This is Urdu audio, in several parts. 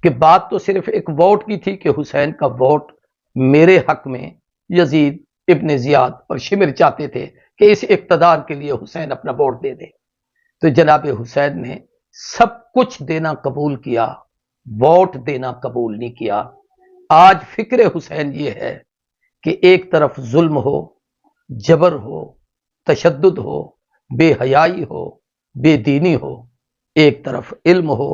کہ بات تو صرف ایک ووٹ کی تھی کہ حسین کا ووٹ میرے حق میں یزید ابن زیاد اور شمر چاہتے تھے کہ اس اقتدار کے لیے حسین اپنا ووٹ دے دے، تو جناب حسین نے سب کچھ دینا قبول کیا، ووٹ دینا قبول نہیں کیا۔ آج فکر حسین یہ ہے کہ ایک طرف ظلم ہو، جبر ہو، تشدد ہو، بے حیائی ہو، بے دینی ہو، ایک طرف علم ہو،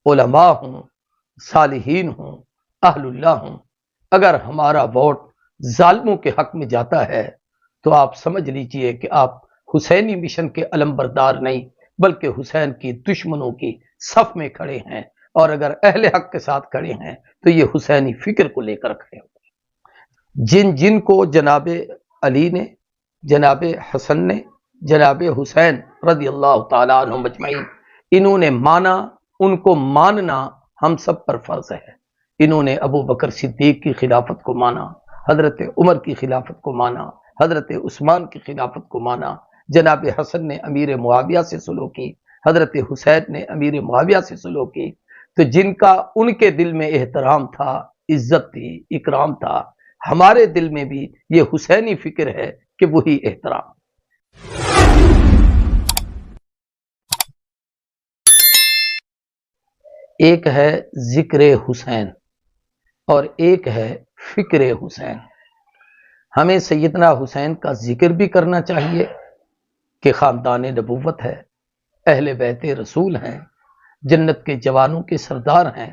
علماء ہوں، صالحین ہوں، اہل اللہ ہوں۔ اگر ہمارا ووٹ ظالموں کے حق میں جاتا ہے تو آپ سمجھ لیجئے کہ آپ حسینی مشن کے علمبردار نہیں بلکہ حسین کی دشمنوں کی صف میں کھڑے ہیں، اور اگر اہل حق کے ساتھ کھڑے ہیں تو یہ حسینی فکر کو لے کر کھڑے ہوئے۔ جن کو جناب علی نے، جناب حسن نے، جناب حسین رضی اللہ تعالیٰ عنہ مجمعین انہوں نے مانا، ان کو ماننا ہم سب پر فرض ہے۔ انہوں نے ابو بکر صدیق کی خلافت کو مانا، حضرت عمر کی خلافت کو مانا، حضرت عثمان کی خلافت کو مانا، جناب حسن نے امیر معاویہ سے سلوک کی، حضرت حسین نے امیر معاویہ سے سلوک کی۔ تو جن کا ان کے دل میں احترام تھا، عزت تھی، اکرام تھا، ہمارے دل میں بھی یہ حسینی فکر ہے کہ وہی احترام۔ ایک ہے ذکر حسین اور ایک ہے فکر حسین۔ ہمیں سیدنا حسین کا ذکر بھی کرنا چاہیے کہ خاندان نبوت ہے، اہل بیت رسول ہیں، جنت کے جوانوں کے سردار ہیں،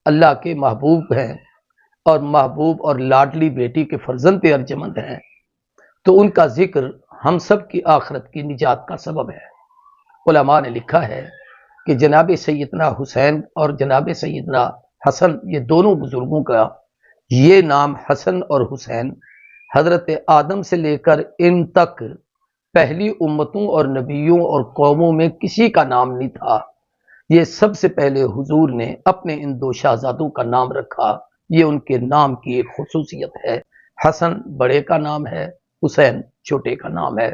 اللہ کے محبوب ہیں، اور محبوب اور لاڈلی بیٹی کے فرزند ارجمند ہیں، تو ان کا ذکر ہم سب کی آخرت کی نجات کا سبب ہے۔ علماء نے لکھا ہے کہ جناب سیدنا حسین اور جناب سیدنا حسن، یہ دونوں بزرگوں کا یہ نام حسن اور حسین حضرت آدم سے لے کر ان تک پہلی امتوں اور نبیوں اور قوموں میں کسی کا نام نہیں تھا۔ یہ سب سے پہلے حضور نے اپنے ان دو شہزادوں کا نام رکھا، یہ ان کے نام کی ایک خصوصیت ہے۔ حسن بڑے کا نام ہے، حسین چھوٹے کا نام ہے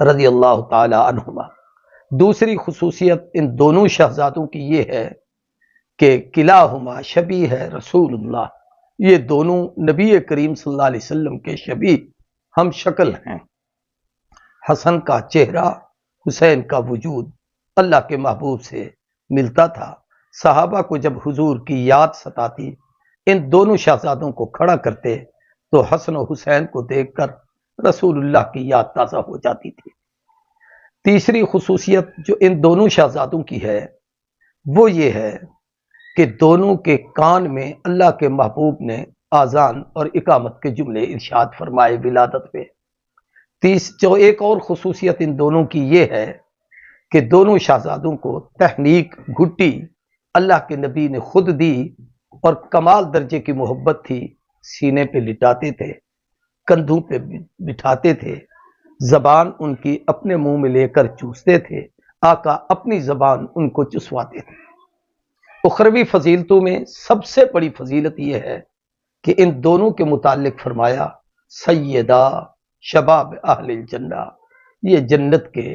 رضی اللہ تعالی عنہما۔ دوسری خصوصیت ان دونوں شہزادوں کی یہ ہے کہ کلاہما شبیہ رسول اللہ، یہ دونوں نبی کریم صلی اللہ علیہ وسلم کے شبیہ ہم شکل ہیں۔ حسن کا چہرہ، حسین کا وجود اللہ کے محبوب سے ملتا تھا۔ صحابہ کو جب حضور کی یاد ستاتی، ان دونوں شہزادوں کو کھڑا کرتے تو حسن و حسین کو دیکھ کر رسول اللہ کی یاد تازہ ہو جاتی تھی۔ تیسری خصوصیت جو ان دونوں شہزادوں کی ہے وہ یہ ہے کہ دونوں کے کان میں اللہ کے محبوب نے آذان اور اقامت کے جملے ارشاد فرمائے ولادت پہ۔ جو ایک اور خصوصیت ان دونوں کی یہ ہے کہ دونوں شہزادوں کو تحنیک گھٹی اللہ کے نبی نے خود دی، اور کمال درجے کی محبت تھی، سینے پہ لٹاتے تھے، کندھوں پہ بٹھاتے تھے، زبان ان کی اپنے منہ میں لے کر چوستے تھے، آقا اپنی زبان ان کو چسواتے تھے۔ اخروی فضیلتوں میں سب سے بڑی فضیلت یہ ہے کہ ان دونوں کے متعلق فرمایا سیدہ شباب اہل الجنہ، یہ جنت کے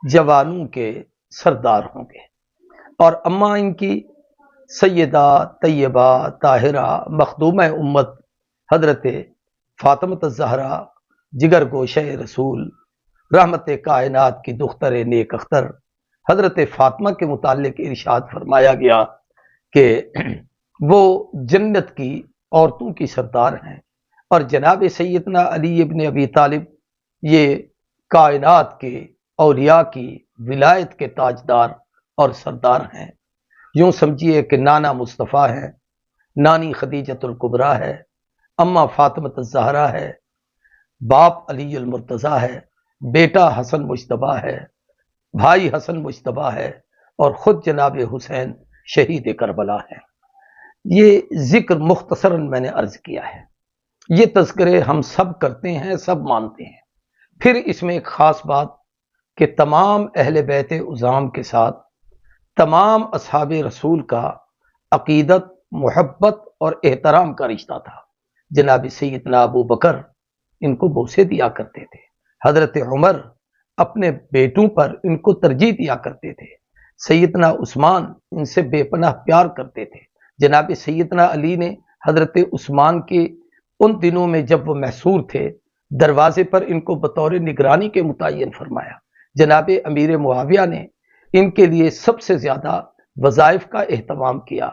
جوانوں کے سردار ہوں گے۔ اور اماں ان کی سیدہ طیبہ طاہرہ مخدومہ امت حضرت فاطمہ الزہرا جگر گوشہ رسول رحمت کائنات کی دختر نیک اختر حضرت فاطمہ کے متعلق ارشاد فرمایا گیا کہ وہ جنت کی عورتوں کی سردار ہیں، اور جناب سیدنا علی ابن ابی طالب یہ کائنات کے اولیاء کی ولایت کے تاجدار اور سردار ہیں۔ یوں سمجھیے کہ نانا مصطفیٰ ہے، نانی خدیجۃ الکبریٰ ہے، اماں فاطمہ الزہرا ہے، باپ علی المرتضیٰ ہے، بیٹا حسن مجتبیٰ ہے، بھائی حسن مجتبیٰ ہے، اور خود جناب حسین شہید کربلا ہے۔ یہ ذکر مختصراً میں نے عرض کیا ہے، یہ تذکرے ہم سب کرتے ہیں، سب مانتے ہیں۔ پھر اس میں ایک خاص بات کہ تمام اہل بیت عظام کے ساتھ تمام اصحاب رسول کا عقیدت، محبت اور احترام کا رشتہ تھا۔ جناب سیدنا ابو بکر ان کو بوسے دیا کرتے تھے، حضرت عمر اپنے بیٹوں پر ان کو ترجیح دیا کرتے تھے، سیدنا عثمان ان سے بے پناہ پیار کرتے تھے۔ جناب سیدنا علی نے حضرت عثمان کے ان دنوں میں جب وہ محصور تھے دروازے پر ان کو بطور نگرانی کے متعین فرمایا۔ جناب امیر معاویہ نے ان کے لیے سب سے زیادہ وظائف کا اہتمام کیا۔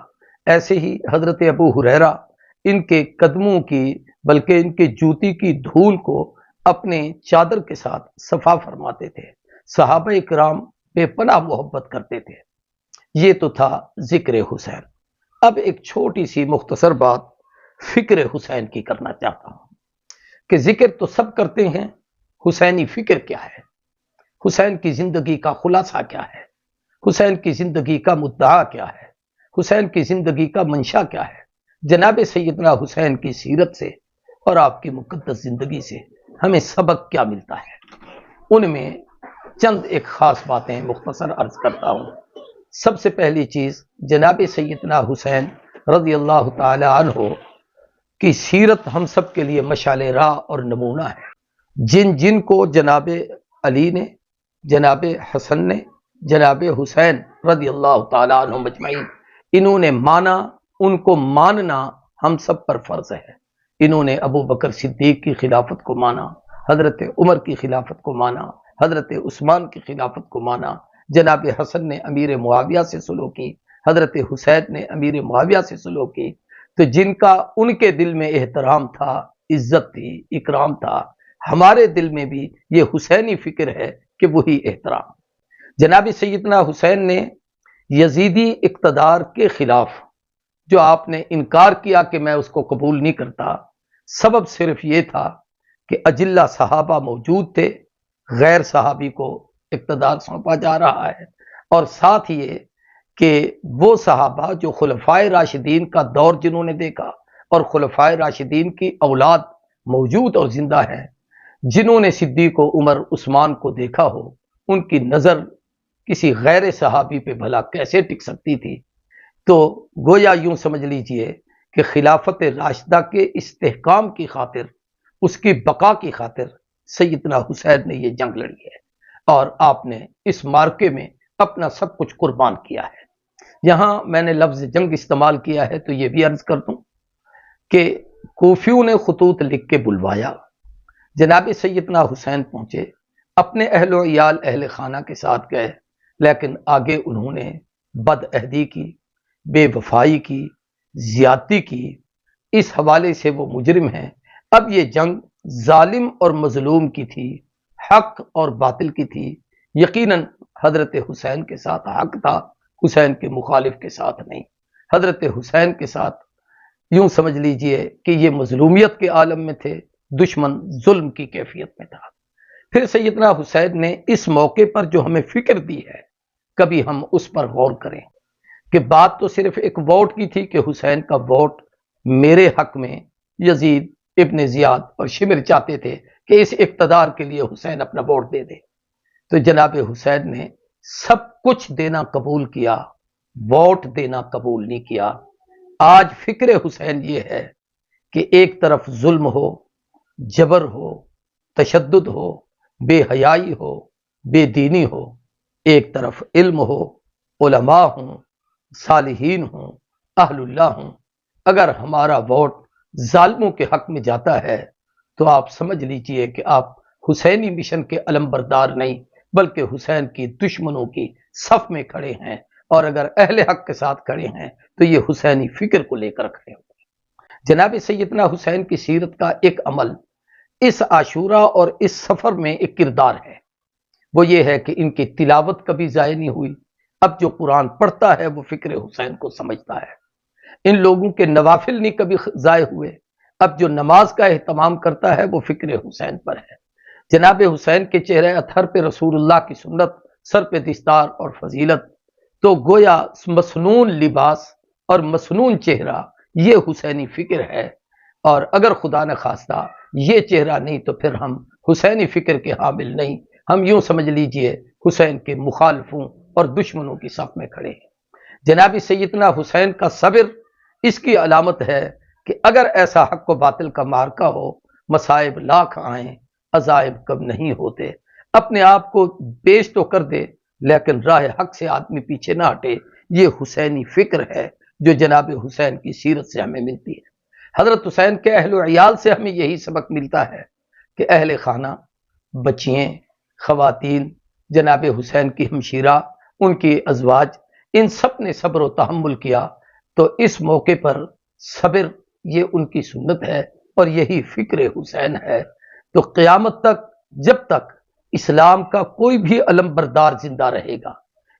ایسے ہی حضرت ابو ہریرہ ان کے قدموں کی بلکہ ان کے جوتی کی دھول کو اپنے چادر کے ساتھ صفا فرماتے تھے۔ صحابہ کرام بے پناہ محبت کرتے تھے۔ یہ تو تھا ذکر حسین۔ اب ایک چھوٹی سی مختصر بات فکر حسین کی کرنا چاہتا ہوں کہ ذکر تو سب کرتے ہیں، حسینی فکر کیا ہے؟ حسین کی زندگی کا خلاصہ کیا ہے؟ حسین کی زندگی کا مدعا کیا ہے؟ حسین کی زندگی کا منشا کیا ہے؟ جناب سیدنا حسین کی سیرت سے اور آپ کی مقدس زندگی سے ہمیں سبق کیا ملتا ہے؟ ان میں چند ایک خاص باتیں مختصر عرض کرتا ہوں۔ سب سے پہلی چیز جناب سیدنا حسین رضی اللہ تعالی عنہ کی سیرت ہم سب کے لیے مشعل راہ اور نمونہ ہے۔ جن جن کو جناب علی نے، جناب حسن نے، جناب حسین رضی اللہ تعالی عنہ مجمعین انہوں نے مانا، ان کو ماننا ہم سب پر فرض ہے۔ انہوں نے ابو بکر صدیق کی خلافت کو مانا، حضرت عمر کی خلافت کو مانا، حضرت عثمان کی خلافت کو مانا، جناب حسن نے امیر معاویہ سے سلوک کی، حضرت حسین نے امیر معاویہ سے سلوک کی۔ تو جن کا ان کے دل میں احترام تھا، عزت تھی، اکرام تھا، ہمارے دل میں بھی یہ حسینی فکر ہے کہ وہی احترام۔ جناب سیدنا حسین نے یزیدی اقتدار کے خلاف جو آپ نے انکار کیا کہ میں اس کو قبول نہیں کرتا، سبب صرف یہ تھا کہ اجلہ صحابہ موجود تھے، غیر صحابی کو اقتدار سونپا جا رہا ہے، اور ساتھ یہ کہ وہ صحابہ جو خلفائے راشدین کا دور جنہوں نے دیکھا اور خلفائے راشدین کی اولاد موجود اور زندہ ہے، جنہوں نے صدیق و عمر عثمان کو دیکھا ہو، ان کی نظر کسی غیر صحابی پہ بھلا کیسے ٹک سکتی تھی؟ تو گویا یوں سمجھ لیجئے کہ خلافت راشدہ کے استحکام کی خاطر، اس کی بقا کی خاطر سیدنا حسین نے یہ جنگ لڑی ہے، اور آپ نے اس مارکے میں اپنا سب کچھ قربان کیا ہے۔ یہاں میں نے لفظ جنگ استعمال کیا ہے تو یہ بھی عرض کر دوں کہ کوفیوں نے خطوط لکھ کے بلوایا، جناب سیدنا حسین پہنچے، اپنے اہل و عیال اہل خانہ کے ساتھ گئے، لیکن آگے انہوں نے بد عہدی کی، بے وفائی کی، زیادتی کی۔ اس حوالے سے وہ مجرم ہیں۔ اب یہ جنگ ظالم اور مظلوم کی تھی، حق اور باطل کی تھی۔ یقیناً حضرت حسین کے ساتھ حق تھا، حسین کے مخالف کے ساتھ نہیں۔ حضرت حسین کے ساتھ یوں سمجھ لیجئے کہ یہ مظلومیت کے عالم میں تھے، دشمن ظلم کی کیفیت میں تھا۔ پھر سیدنا حسین نے اس موقع پر جو ہمیں فکر دی ہے، کبھی ہم اس پر غور کریں کہ بات تو صرف ایک ووٹ کی تھی کہ حسین کا ووٹ میرے حق میں یزید ابن زیاد اور شمر چاہتے تھے کہ اس اقتدار کے لیے حسین اپنا ووٹ دے دے، تو جناب حسین نے سب کچھ دینا قبول کیا، ووٹ دینا قبول نہیں کیا۔ آج فکر حسین یہ ہے کہ ایک طرف ظلم ہو، جبر ہو، تشدد ہو، بے حیائی ہو، بے دینی ہو، ایک طرف علم ہو، علماء ہوں، صالحین ہوں، اہل اللہ ہوں۔ اگر ہمارا ووٹ ظالموں کے حق میں جاتا ہے تو آپ سمجھ لیجئے کہ آپ حسینی مشن کے علمبردار نہیں بلکہ حسین کی دشمنوں کی صف میں کھڑے ہیں، اور اگر اہل حق کے ساتھ کھڑے ہیں تو یہ حسینی فکر کو لے کر کھڑے ہوئے۔ جناب سیدنا حسین کی سیرت کا ایک عمل اس عاشورہ اور اس سفر میں ایک کردار ہے، وہ یہ ہے کہ ان کی تلاوت کبھی ضائع نہیں ہوئی۔ اب جو قرآن پڑھتا ہے وہ فکر حسین کو سمجھتا ہے۔ ان لوگوں کے نوافل نہیں کبھی ضائع ہوئے۔ اب جو نماز کا اہتمام کرتا ہے وہ فکر حسین پر ہے۔ جناب حسین کے چہرے اطہر پہ رسول اللہ کی سنت، سر پہ دستار اور فضیلت، تو گویا مسنون لباس اور مسنون چہرہ یہ حسینی فکر ہے، اور اگر خدا نہ خواستہ یہ چہرہ نہیں تو پھر ہم حسینی فکر کے حامل نہیں، ہم یوں سمجھ لیجئے حسین کے مخالفوں اور دشمنوں کی صف میں کھڑے ہیں۔ جناب سیدنا حسین کا صبر اس کی علامت ہے کہ اگر ایسا حق و باطل کا معرکہ ہو، مصائب لاکھ آئیں، عذائب کم نہیں ہوتے، اپنے آپ کو پیش تو کر دے لیکن راہ حق سے آدمی پیچھے نہ ہٹے، یہ حسینی فکر ہے جو جناب حسین کی سیرت سے ہمیں ملتی ہے۔ حضرت حسین کے اہل و عیال سے ہمیں یہی سبق ملتا ہے کہ اہل خانہ، بچیاں، خواتین، جناب حسین کی ہمشیرہ، ان کی ازواج، ان سب نے صبر و تحمل کیا، تو اس موقع پر صبر یہ ان کی سنت ہے اور یہی فکر حسین ہے۔ تو قیامت تک جب تک اسلام کا کوئی بھی علم بردار زندہ رہے گا،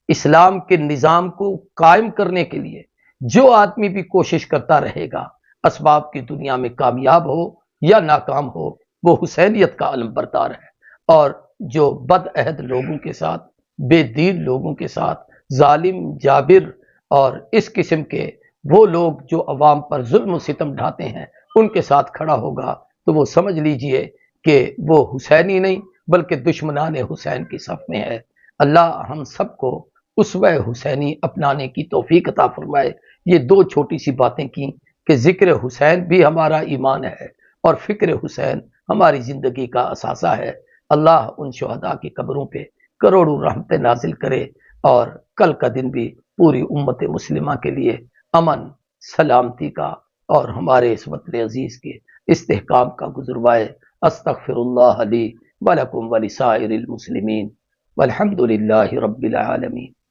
اسلام کے نظام کو قائم کرنے کے لیے جو آدمی بھی کوشش کرتا رہے گا، اسباب کی دنیا میں کامیاب ہو یا ناکام ہو، وہ حسینیت کا علم بردار ہے۔ اور جو بد عہد لوگوں کے ساتھ، بے دین لوگوں کے ساتھ، ظالم، جابر اور اس قسم کے وہ لوگ جو عوام پر ظلم و ستم ڈھاتے ہیں، ان کے ساتھ کھڑا ہوگا تو وہ سمجھ لیجئے کہ وہ حسینی نہیں بلکہ دشمنان حسین کی صف میں ہے۔ اللہ ہم سب کو اسوہ حسینی اپنانے کی توفیق عطا فرمائے۔ یہ دو چھوٹی سی باتیں کی کہ ذکر حسین بھی ہمارا ایمان ہے اور فکر حسین ہماری زندگی کا اثاثہ ہے۔ اللہ ان شہداء کی قبروں پہ کروڑوں رحمتیں نازل کرے اور کل کا دن بھی پوری امت مسلمہ کے لیے امن، سلامتی کا اور ہمارے اس وطن عزیز کے استحکام کا گزروائے۔ استغفر اللہ لی ولکم ولسائر المسلمین والحمد للہ رب العالمین۔